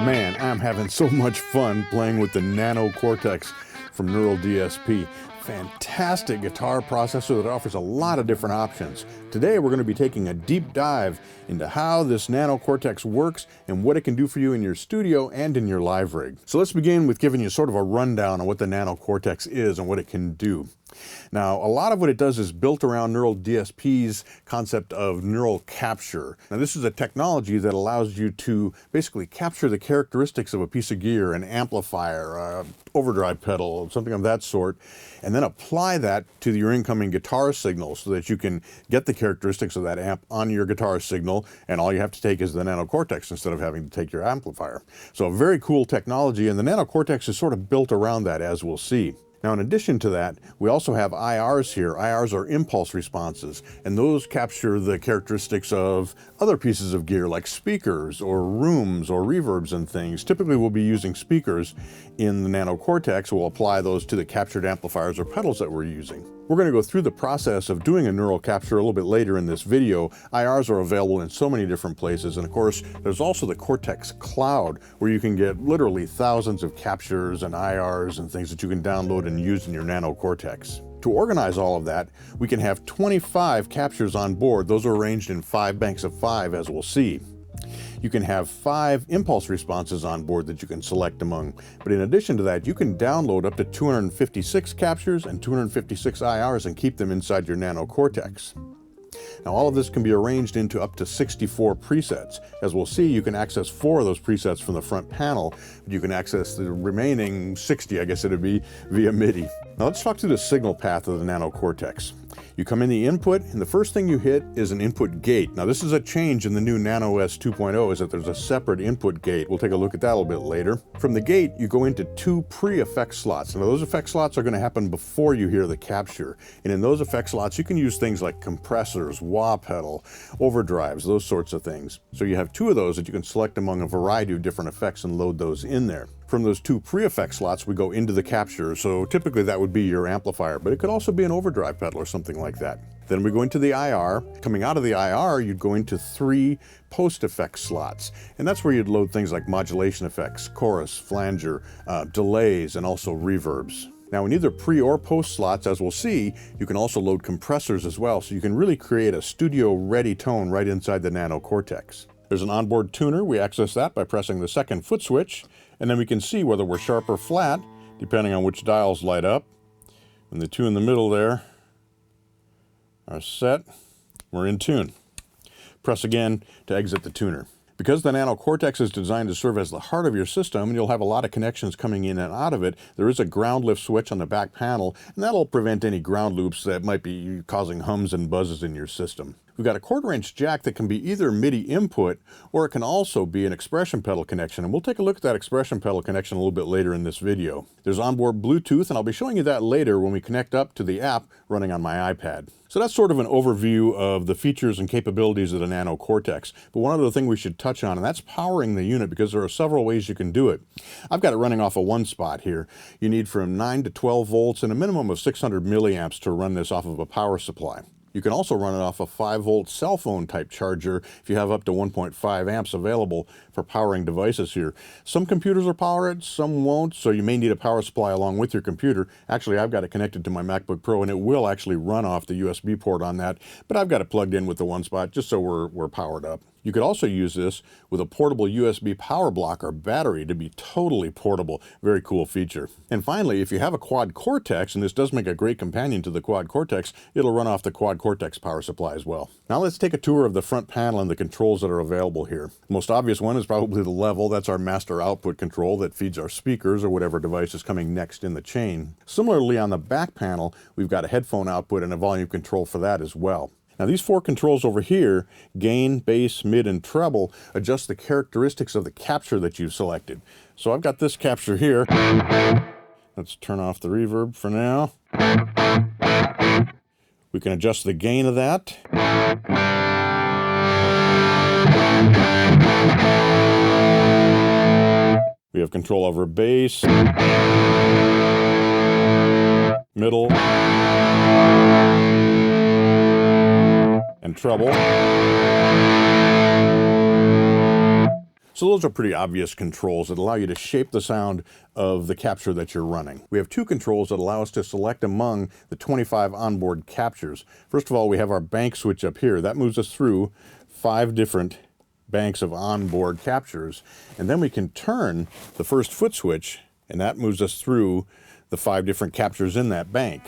Man, I'm having so much fun playing with the Nano Cortex from Neural DSP. Fantastic guitar processor that offers a lot of different options. Today we're going to be taking a deep dive into how this Nano Cortex works and what it can do for you in your studio and in your live rig. So let's begin with giving you sort of a rundown on what the Nano Cortex is and what it can do. Now, a lot of what it does is built around Neural DSP's concept of neural capture. Now, this is a technology that allows you to basically capture the characteristics of a piece of gear, an amplifier, overdrive pedal, something of that sort, and then apply that to your incoming guitar signal so that you can get the characteristics of that amp on your guitar signal, and all you have to take is the Nano Cortex instead of having to take your amplifier. So a very cool technology, and the Nano Cortex is sort of built around that, as we'll see. Now, in addition to that, we also have IRs here. IRs are impulse responses, and those capture the characteristics of other pieces of gear like speakers or rooms or reverbs and things. Typically, we'll be using speakers in the Nano Cortex. We'll apply those to the captured amplifiers or pedals that we're using. We're going to go through the process of doing a neural capture a little bit later in this video. IRs are available in so many different places, and of course, there's also the Cortex Cloud, where you can get literally thousands of captures and IRs and things that you can download and use in your Nano Cortex. To organize all of that, we can have 25 captures on board. Those are arranged in 5 banks of 5, as we'll see. You can have 5 impulse responses on board that you can select among. But in addition to that, you can download up to 256 captures and 256 IRs and keep them inside your Nano Cortex. Now, all of this can be arranged into up to 64 presets. As we'll see, you can access 4 of those presets from the front panel, but you can access the remaining 60, I guess it'd be, via MIDI. Now let's talk through the signal path of the Nano Cortex. You come in the input, and the first thing you hit is an input gate. Now, this is a change in the new Nano S 2.0, is that there's a separate input gate. We'll take a look at that a little bit later. From the gate, you go into 2 pre-effect slots. Now, those effect slots are going to happen before you hear the capture. And in those effect slots, you can use things like compressors, wah pedal, overdrives, those sorts of things. So you have 2 of those that you can select among a variety of different effects and load those in there. From those 2 pre-effect slots, we go into the capture. So typically that would be your amplifier, but it could also be an overdrive pedal or something like that. Then we go into the IR. Coming out of the IR, you'd go into 3 post-effect slots. And that's where you'd load things like modulation effects, chorus, flanger, delays, and also reverbs. Now, in either pre or post slots, as we'll see, you can also load compressors as well. So you can really create a studio-ready tone right inside the Nano Cortex. There's an onboard tuner. We access that by pressing the second foot switch, and then we can see whether we're sharp or flat, depending on which dials light up. And the 2 in the middle there are set. We're in tune. Press again to exit the tuner. Because the Nano Cortex is designed to serve as the heart of your system, and you'll have a lot of connections coming in and out of it, there is a ground lift switch on the back panel, and that'll prevent any ground loops that might be causing hums and buzzes in your system. We've got a 1/4-inch jack that can be either MIDI input, or it can also be an expression pedal connection, and we'll take a look at that expression pedal connection a little bit later in this video. There's onboard Bluetooth, and I'll be showing you that later when we connect up to the app running on my iPad. So that's sort of an overview of the features and capabilities of the Nano Cortex. But one other thing we should touch on, and that's powering the unit, because there are several ways you can do it. I've got it running off a 1 spot here. You need from 9 to 12 volts and a minimum of 600 milliamps to run this off of a power supply. You can also run it off a 5-volt cell phone type charger if you have up to 1.5 amps available for powering devices here. Some computers will power it, some won't, so you may need a power supply along with your computer. Actually, I've got it connected to my MacBook Pro, and it will actually run off the USB port on that, but I've got it plugged in with the 1 spot just so we're powered up. You could also use this with a portable USB power block or battery to be totally portable. Very cool feature. And finally, if you have a Quad Cortex, and this does make a great companion to the Quad Cortex, it'll run off the Quad Cortex power supply as well. Now let's take a tour of the front panel and the controls that are available here. The most obvious one is probably the level. That's our master output control that feeds our speakers or whatever device is coming next in the chain. Similarly, on the back panel, we've got a headphone output and a volume control for that as well. Now these 4 controls over here, gain, bass, mid, and treble, adjust the characteristics of the capture that you've selected. So I've got this capture here. Let's turn off the reverb for now. We can adjust the gain of that. We have control over bass, middle, and treble. So those are pretty obvious controls that allow you to shape the sound of the capture that you're running. We have two controls that allow us to select among the 25 onboard captures. First of all, we have our bank switch up here. That moves us through 5 different banks of onboard captures. And then we can turn the first foot switch, and that moves us through the 5 different captures in that bank.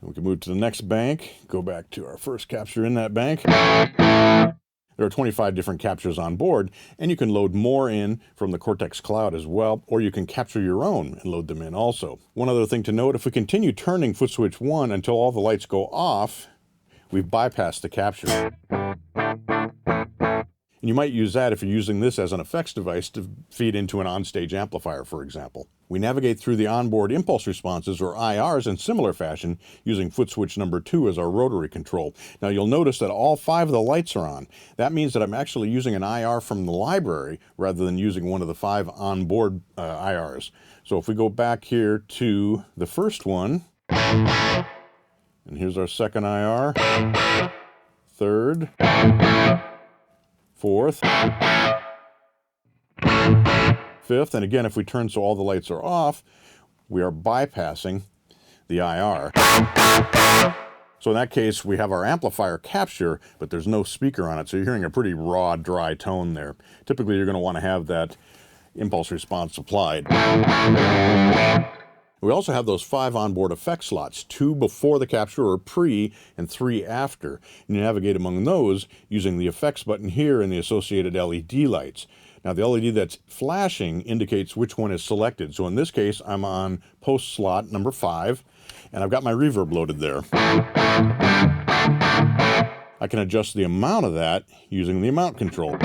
We can move to the next bank, go back to our first capture in that bank. There are 25 different captures on board, and you can load more in from the Cortex Cloud as well, or you can capture your own and load them in also. One other thing to note, if we continue turning foot switch 1 until all the lights go off, we've bypassed the capture. And you might use that if you're using this as an effects device to feed into an onstage amplifier, for example. We navigate through the onboard impulse responses, or IRs, in similar fashion using foot switch number 2 as our rotary control. Now you'll notice that all 5 of the lights are on. That means that I'm actually using an IR from the library rather than using one of the 5 onboard IRs. So if we go back here to the first one, and here's our second IR, third, fourth, fifth, and again, if we turn so all the lights are off, we are bypassing the IR. So in that case, we have our amplifier capture, but there's no speaker on it, so you're hearing a pretty raw, dry tone there. Typically, you're going to want to have that impulse response applied. We also have those 5 onboard effect slots, 2 before the capture or pre, and 3 after. And you navigate among those using the effects button here and the associated LED lights. Now the LED that's flashing indicates which one is selected. So in this case, I'm on post slot number 5, and I've got my reverb loaded there. I can adjust the amount of that using the amount control,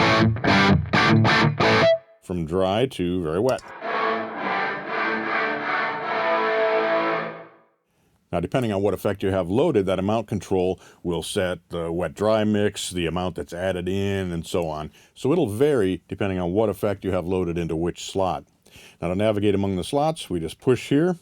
from dry to very wet. Now, depending on what effect you have loaded, that amount control will set the wet-dry mix, the amount that's added in, and so on. So it'll vary depending on what effect you have loaded into which slot. Now, to navigate among the slots, we just push here.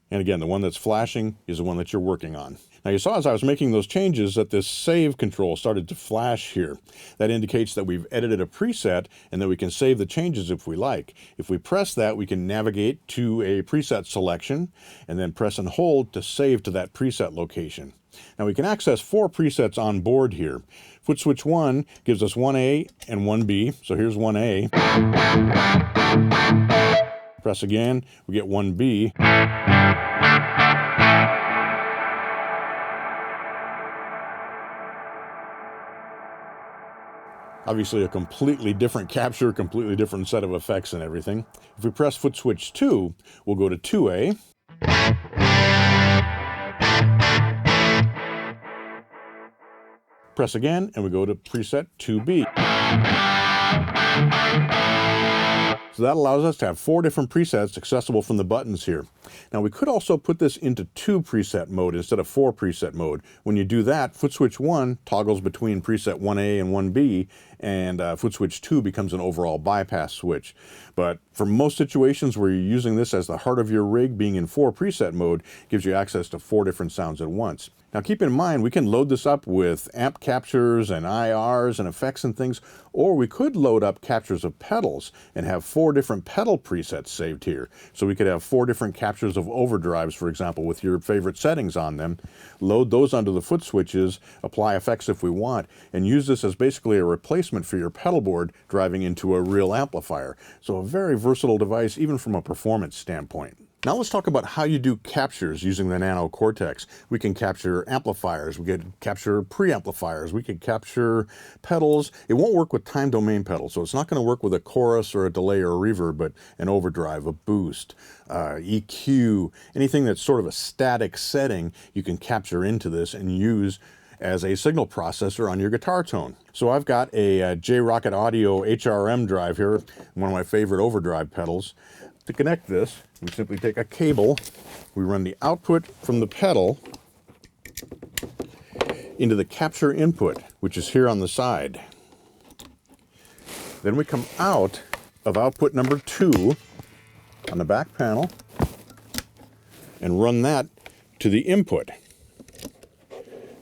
And again, the one that's flashing is the one that you're working on. Now you saw as I was making those changes that this save control started to flash here. That indicates that we've edited a preset and that we can save the changes if we like. If we press that, we can navigate to a preset selection and then press and hold to save to that preset location. Now we can access 4 presets on board here. Foot switch 1 gives us 1A and 1B. So here's 1A. Press again, we get 1B. Obviously a completely different capture, completely different set of effects and everything. If we press foot switch 2, we'll go to 2A. Press again, and we go to preset 2B. So that allows us to have 4 different presets accessible from the buttons here. Now we could also put this into 2 preset mode instead of 4 preset mode. When you do that, foot switch 1 toggles between preset 1A and 1B, and foot switch 2 becomes an overall bypass switch. But for most situations where you're using this as the heart of your rig, being in 4 preset mode gives you access to 4 different sounds at once. Now keep in mind, we can load this up with amp captures and IRs and effects and things, or we could load up captures of pedals and have 4 different pedal presets saved here. So we could have 4 different captures of overdrives, for example, with your favorite settings on them, load those onto the foot switches, apply effects if we want, and use this as basically a replacement for your pedal board driving into a real amplifier. So a very versatile device, even from a performance standpoint. Now let's talk about how you do captures using the Nano Cortex. We can capture amplifiers, we can capture preamplifiers, we can capture pedals. It won't work with time domain pedals, so it's not going to work with a chorus or a delay or a reverb, but an overdrive, a boost, EQ, anything that's sort of a static setting you can capture into this and use as a signal processor on your guitar tone. So I've got a J-Rocket Audio HRM drive here, one of my favorite overdrive pedals. To connect this, we simply take a cable, we run the output from the pedal into the capture input, which is here on the side. Then we come out of output number 2 on the back panel and run that to the input.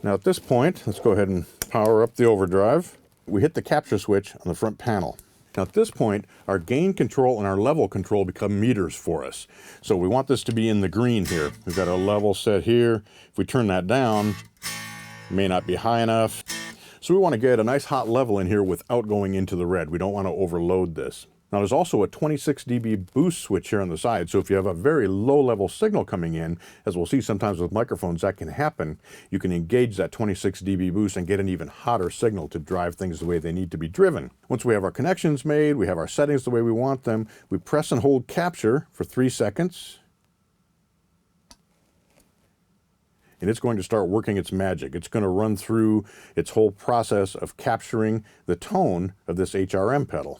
Now at this point, let's go ahead and power up the overdrive. We hit the capture switch on the front panel. Now at this point, our gain control and our level control become meters for us. So we want this to be in the green here. We've got our level set here. If we turn that down, it may not be high enough. So we want to get a nice hot level in here without going into the red. We don't want to overload this. Now there's also a 26 dB boost switch here on the side, so if you have a very low level signal coming in, as we'll see sometimes with microphones that can happen, you can engage that 26 dB boost and get an even hotter signal to drive things the way they need to be driven. Once we have our connections made, we have our settings the way we want them, we press and hold capture for 3 seconds, and it's going to start working its magic. It's going to run through its whole process of capturing the tone of this HRM pedal.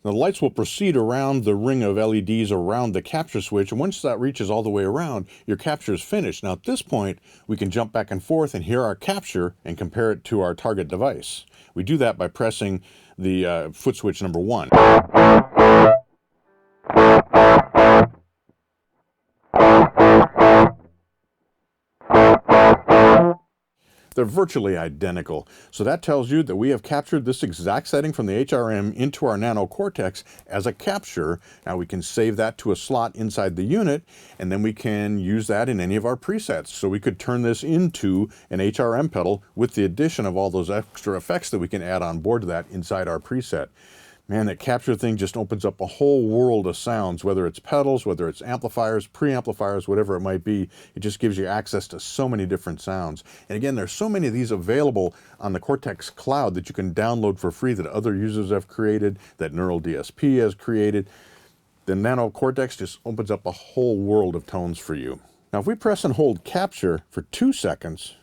Now, the lights will proceed around the ring of LEDs around the capture switch, and once that reaches all the way around, your capture is finished. Now at this point, we can jump back and forth and hear our capture and compare it to our target device. We do that by pressing the foot switch number 1. They're virtually identical. So that tells you that we have captured this exact setting from the HRM into our Nano Cortex as a capture. Now we can save that to a slot inside the unit, and then we can use that in any of our presets. So we could turn this into an HRM pedal with the addition of all those extra effects that we can add on board to that inside our preset. Man, that capture thing just opens up a whole world of sounds, whether it's pedals, whether it's amplifiers, preamplifiers, whatever it might be. It just gives you access to so many different sounds. And again, there's so many of these available on the Cortex Cloud that you can download for free that other users have created, that Neural DSP has created. The Nano Cortex just opens up a whole world of tones for you. Now, if we press and hold capture for 2 seconds,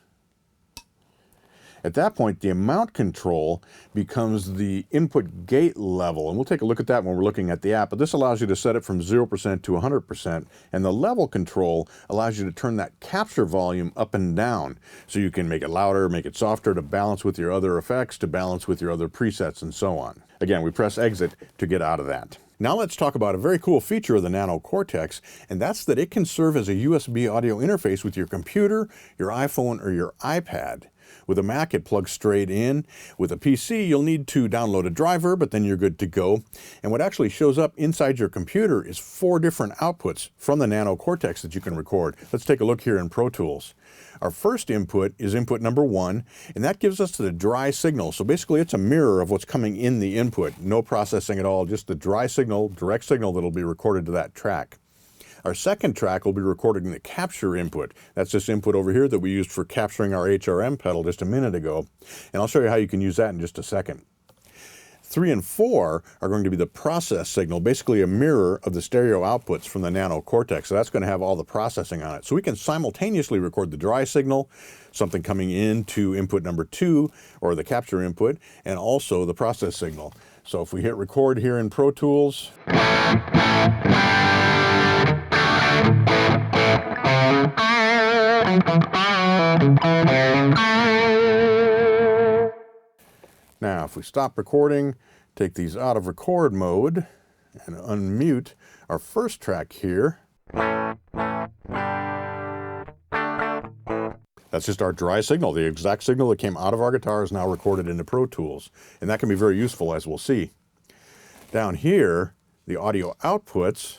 at that point, the amount control becomes the input gate level, and we'll take a look at that when we're looking at the app, but this allows you to set it from 0% to 100%, and the level control allows you to turn that capture volume up and down, so you can make it louder, make it softer, to balance with your other effects, to balance with your other presets, and so on. Again, we press exit to get out of that. Now let's talk about a very cool feature of the Nano Cortex, and that's that it can serve as a USB audio interface with your computer, your iPhone, or your iPad. With a Mac, it plugs straight in. With a PC, you'll need to download a driver, but then you're good to go. And what actually shows up inside your computer is 4 different outputs from the Nano Cortex that you can record. Let's take a look here in Pro Tools. Our first input is input number 1, and that gives us the dry signal. So basically, it's a mirror of what's coming in the input. No processing at all, just the dry signal, direct signal that'll be recorded to that track. Our second track will be recording the capture input. That's this input over here that we used for capturing our HRM pedal just a minute ago. And I'll show you how you can use that in just a second. 3 and 4 are going to be the process signal, basically a mirror of the stereo outputs from the Nano Cortex. So that's going to have all the processing on it. So we can simultaneously record the dry signal, something coming into input number 2, or the capture input, and also the process signal. So if we hit record here in Pro Tools, now, if we stop recording, take these out of record mode, and unmute our first track here, that's just our dry signal. The exact signal that came out of our guitar is now recorded into Pro Tools, and that can be very useful, as we'll see. Down here, the audio outputs,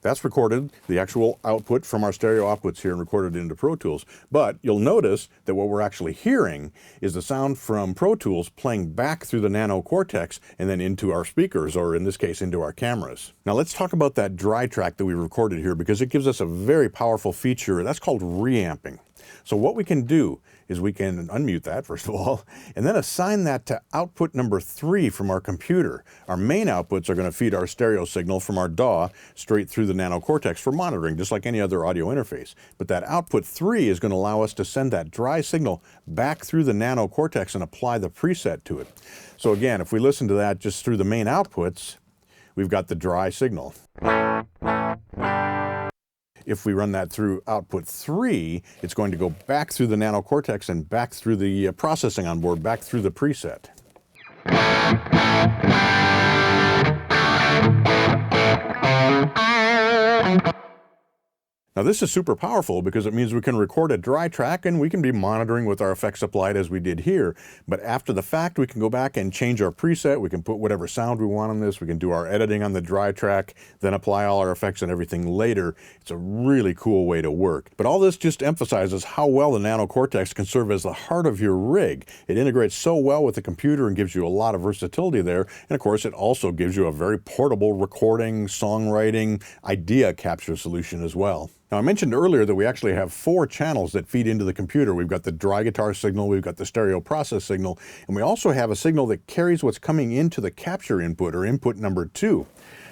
that's recorded, the actual output from our stereo outputs here, and recorded into Pro Tools. But you'll notice that what we're actually hearing is the sound from Pro Tools playing back through the Nano Cortex and then into our speakers, or in this case, into our cameras. Now let's talk about that dry track that we recorded here, because it gives us a very powerful feature. That's called reamping. So what we can do is we can unmute that, first of all, and then assign that to output number 3 from our computer. Our main outputs are going to feed our stereo signal from our DAW straight through the Nano Cortex for monitoring, just like any other audio interface. But that output 3 is going to allow us to send that dry signal back through the Nano Cortex and apply the preset to it. So again, if we listen to that just through the main outputs, we've got the dry signal. If we run that through output 3, it's going to go back through the Nano Cortex and back through the processing on board, back through the preset. Now this is super powerful because it means we can record a dry track and we can be monitoring with our effects applied as we did here. But after the fact, we can go back and change our preset. We can put whatever sound we want on this. We can do our editing on the dry track, then apply all our effects and everything later. It's a really cool way to work. But all this just emphasizes how well the Nano Cortex can serve as the heart of your rig. It integrates so well with the computer and gives you a lot of versatility there. And of course, it also gives you a very portable recording, songwriting, idea capture solution as well. Now, I mentioned earlier that we actually have 4 channels that feed into the computer. We've got the dry guitar signal, we've got the stereo process signal, and we also have a signal that carries what's coming into the capture input, or input number 2.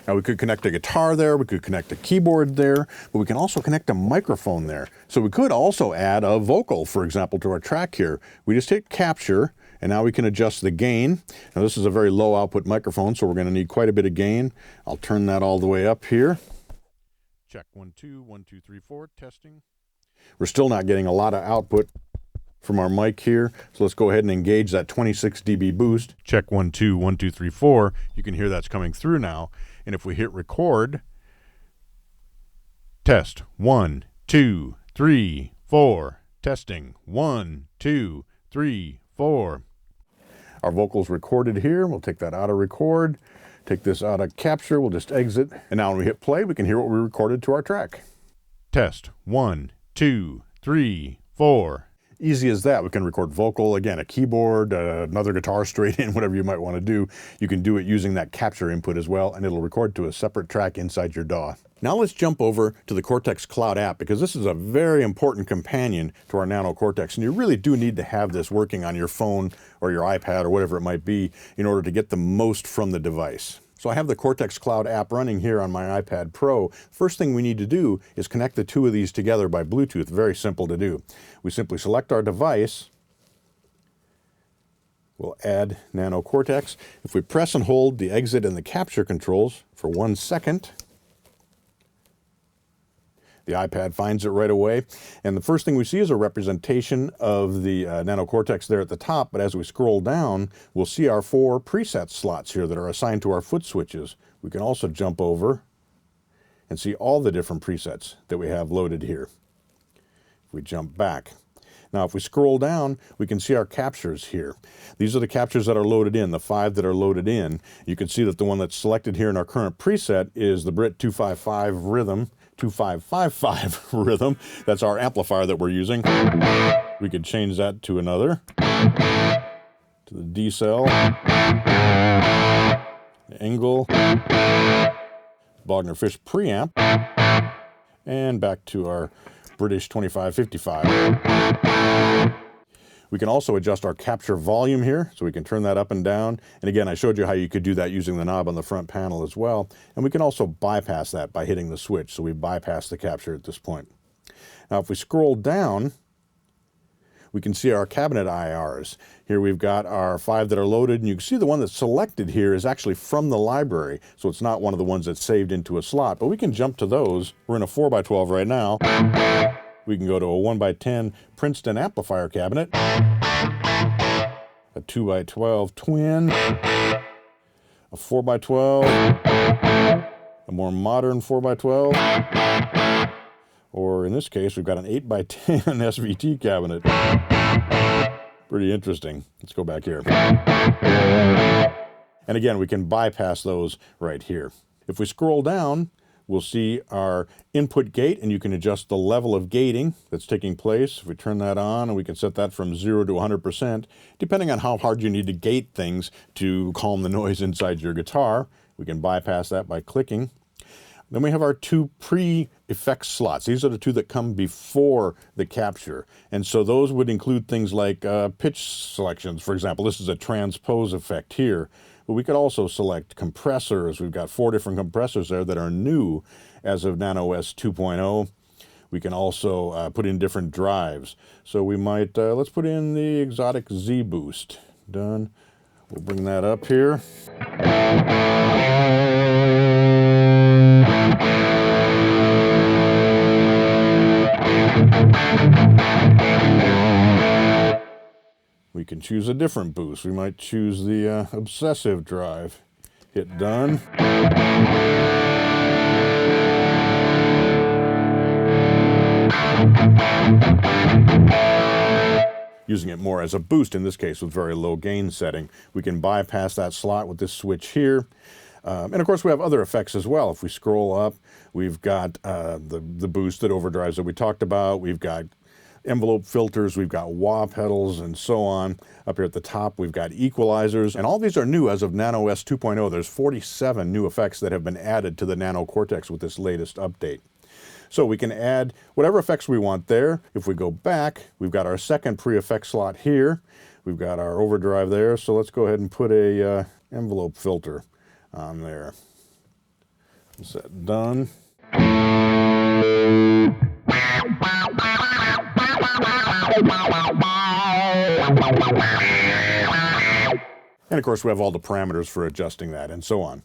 Now, we could connect a guitar there, we could connect a keyboard there, but we can also connect a microphone there. So we could also add a vocal, for example, to our track here. We just hit capture, and now we can adjust the gain. Now, this is a very low output microphone, so we're going to need quite a bit of gain. I'll turn that all the way up here. Check 1, 2, 1, 2, 3, 4, testing. We're still not getting a lot of output from our mic here, so let's go ahead and engage that 26 dB boost. Check 1, 2, 1, 2, 3, 4. You can hear that's coming through now. And if we hit record, test 1, 2, 3, 4, testing 1, 2, 3, 4. Our vocals recorded here. We'll take that out of record. Take this out of capture, we'll just exit, and now when we hit play, we can hear what we recorded to our track. Test 1, 2, 3, 4. Easy as that. We can record vocal, again, a keyboard, another guitar straight in, whatever you might want to do. You can do it using that capture input as well, and it'll record to a separate track inside your DAW. Now let's jump over to the Cortex Cloud app, because this is a very important companion to our Nano Cortex, and you really do need to have this working on your phone or your iPad or whatever it might be in order to get the most from the device. So I have the Cortex Cloud app running here on my iPad Pro. First thing we need to do is connect the 2 of these together by Bluetooth. Very simple to do. We simply select our device. We'll add Nano Cortex. If we press and hold the exit and the capture controls for 1 second, the iPad finds it right away. And the first thing we see is a representation of the Nano Cortex there at the top. But as we scroll down, we'll see our 4 preset slots here that are assigned to our foot switches. We can also jump over and see all the different presets that we have loaded here. If we jump back. Now, if we scroll down, we can see our captures here. These are the captures that are loaded in, the 5 that are loaded in. You can see that the one that's selected here in our current preset is the Brit 255 rhythm. 2555 rhythm. That's our amplifier that we're using. We could change that to another, to the D cell, the Engel, Bogner Fish preamp, and back to our British 2555. We can also adjust our capture volume here, so we can turn that up and down. And again, I showed you how you could do that using the knob on the front panel as well. And we can also bypass that by hitting the switch, so we bypass the capture at this point. Now, if we scroll down, we can see our cabinet IRs. Here we've got our 5 that are loaded, and you can see the one that's selected here is actually from the library, so it's not one of the ones that's saved into a slot, but we can jump to those. We're in a 4x12 right now. We can go to a 1x10 Princeton amplifier cabinet, a 2x12 twin, a 4x12, a more modern 4x12, or in this case, we've got an 8x10 SVT cabinet. Pretty interesting. Let's go back here. And again, we can bypass those right here. If we scroll down, we'll see our input gate, and you can adjust the level of gating that's taking place. If we turn that on, and we can set that from 0 to 100%, depending on how hard you need to gate things to calm the noise inside your guitar. We can bypass that by clicking. Then we have our 2 pre-effect slots. These are the 2 that come before the capture. And so those would include things like pitch selections. For example, this is a transpose effect here. But we could also select compressors. We've got 4 different compressors there that are new as of Nano OS 2.0. We can also put in different drives. So we might, let's put in the exotic Z boost. Done. We'll bring that up here. We can choose a different boost. We might choose the obsessive drive. Hit done. using it more as a boost in this case with very low gain setting. We can bypass that slot with this switch here. And of course we have other effects as well. If we scroll up, we've got the boosted overdrives that we talked about. We've got envelope filters, we've got wah pedals, and so on. Up here at the top, we've got equalizers, and all these are new as of Nano S 2.0. There's 47 new effects that have been added to the Nano Cortex with this latest update. So we can add whatever effects we want there. If we go back, we've got our second pre-effect slot here. We've got our overdrive there, so let's go ahead and put a envelope filter on there. Set done. And of course we have all the parameters for adjusting that and so on.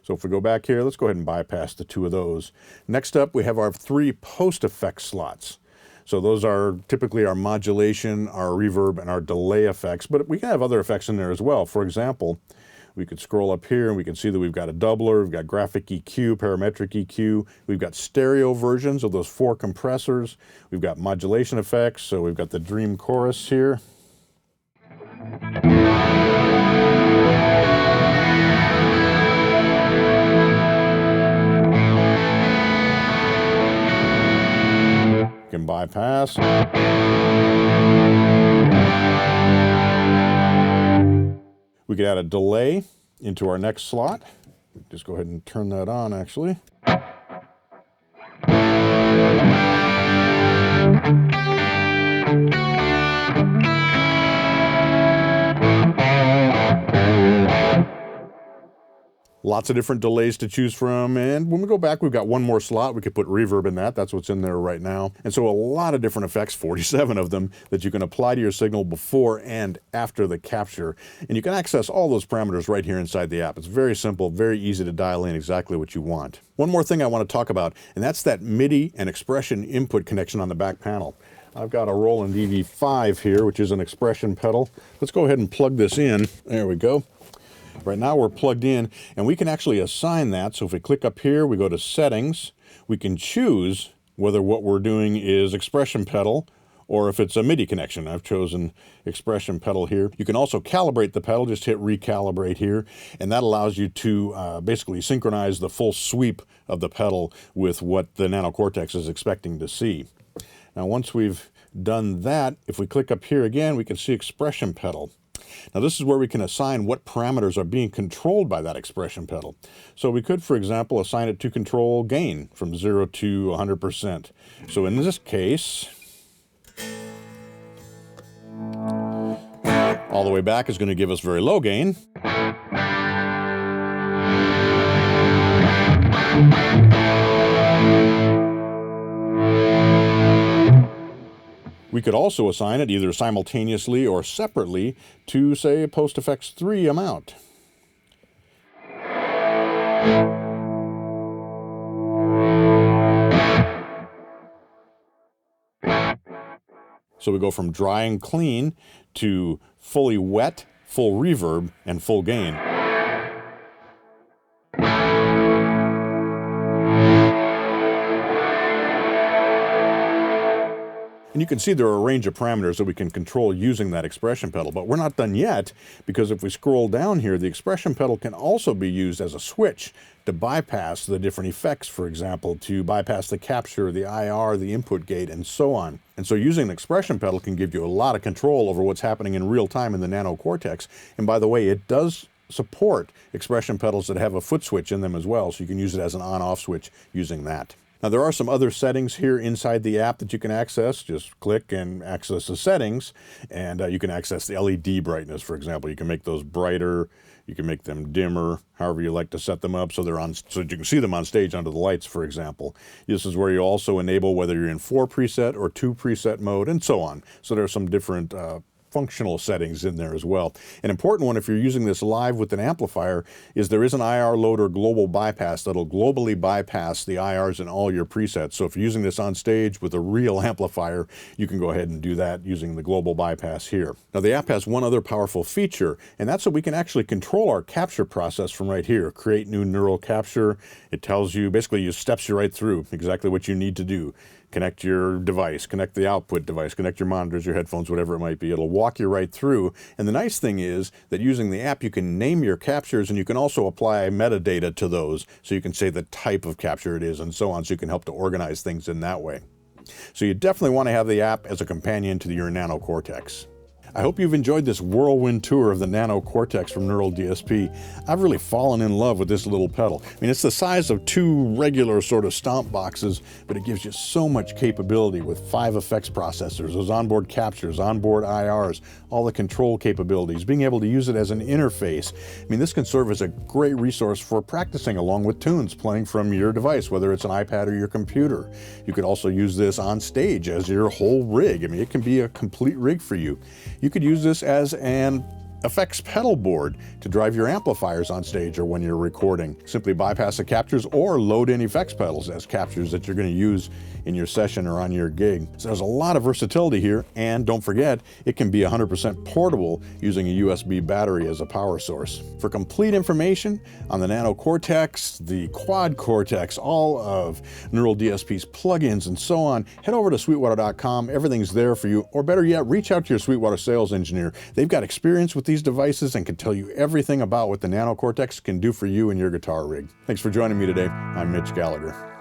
So if we go back here, let's go ahead and bypass the two of those. Next up, we have our 3 post-effect slots. So those are typically our modulation, our reverb, and our delay effects, but we can have other effects in there as well. For example, we could scroll up here and we can see that we've got a doubler, we've got graphic EQ, parametric EQ, we've got stereo versions of those 4 compressors, we've got modulation effects, so we've got the Dream Chorus here. Can bypass. We could add a delay into our next slot. Just go ahead and turn that on actually. Lots of different delays to choose from, and when we go back, we've got one more slot. We could put reverb in that. That's what's in there right now. And so a lot of different effects, 47 of them, that you can apply to your signal before and after the capture. And you can access all those parameters right here inside the app. It's very simple, very easy to dial in exactly what you want. One more thing I want to talk about, and that's that MIDI and expression input connection on the back panel. I've got a Roland EV5 here, which is an expression pedal. Let's go ahead and plug this in. There we go. Right now we're plugged in, and we can actually assign that. So if we click up here, we go to settings, we can choose whether what we're doing is expression pedal or if it's a MIDI connection. I've chosen expression pedal here. You can also calibrate the pedal, just hit recalibrate here, and that allows you to basically synchronize the full sweep of the pedal with what the Nano Cortex is expecting to see. Now once we've done that, if we click up here again, we can see expression pedal. Now this is where we can assign what parameters are being controlled by that expression pedal. So we could, for example, assign it to control gain from 0 to 100%. So in this case, all the way back is going to give us very low gain. We could also assign it either simultaneously or separately to, say, a Post Effects 3 amount. So we go from dry and clean to fully wet, full reverb, and full gain. And you can see there are a range of parameters that we can control using that expression pedal, but we're not done yet, because if we scroll down here, the expression pedal can also be used as a switch to bypass the different effects, for example, to bypass the capture, the IR, the input gate, and so on. And so using the expression pedal can give you a lot of control over what's happening in real time in the Nano Cortex. And by the way, it does support expression pedals that have a foot switch in them as well, so you can use it as an on-off switch using that. Now there are some other settings here inside the app that you can access. Just click and access the settings, and you can access the LED brightness, for example. You can make those brighter, you can make them dimmer, however you like to set them up so they're on, so you can see them on stage under the lights, for example. This is where you also enable whether you're in 4 preset or 2 preset mode, and so on. So there are some different functional settings in there as well. An important one if you're using this live with an amplifier is there is an IR loader global bypass that'll globally bypass the IRs in all your presets. So if you're using this on stage with a real amplifier, you can go ahead and do that using the global bypass here. Now the app has one other powerful feature, and that's that we can actually control our capture process from right here. Create new neural capture. It tells you, basically it steps you right through exactly what you need to do. Connect your device, connect the output device, connect your monitors, your headphones, whatever it might be. It'll walk you right through. And the nice thing is that using the app, you can name your captures and you can also apply metadata to those. So you can say the type of capture it is and so on. So you can help to organize things in that way. So you definitely want to have the app as a companion to your Nano Cortex. I hope you've enjoyed this whirlwind tour of the Nano Cortex from Neural DSP. I've really fallen in love with this little pedal. I mean, it's the size of 2 regular sort of stomp boxes, but it gives you so much capability with 5 effects processors, those onboard captures, onboard IRs, all the control capabilities, being able to use it as an interface. I mean, this can serve as a great resource for practicing along with tunes, playing from your device, whether it's an iPad or your computer. You could also use this on stage as your whole rig. I mean, it can be a complete rig for you. You could use this as an effects pedal board to drive your amplifiers on stage or when you're recording. Simply bypass the captures or load in effects pedals as captures that you're going to use in your session or on your gig. So there's a lot of versatility here, and don't forget, it can be 100% portable using a USB battery as a power source. For complete information on the Nano Cortex, the Quad Cortex, all of Neural DSP's plugins and so on, head over to sweetwater.com. Everything's there for you, or better yet, reach out to your Sweetwater sales engineer. They've got experience with these devices and can tell you everything about what the Nano Cortex can do for you and your guitar rig. Thanks for joining me today. I'm Mitch Gallagher.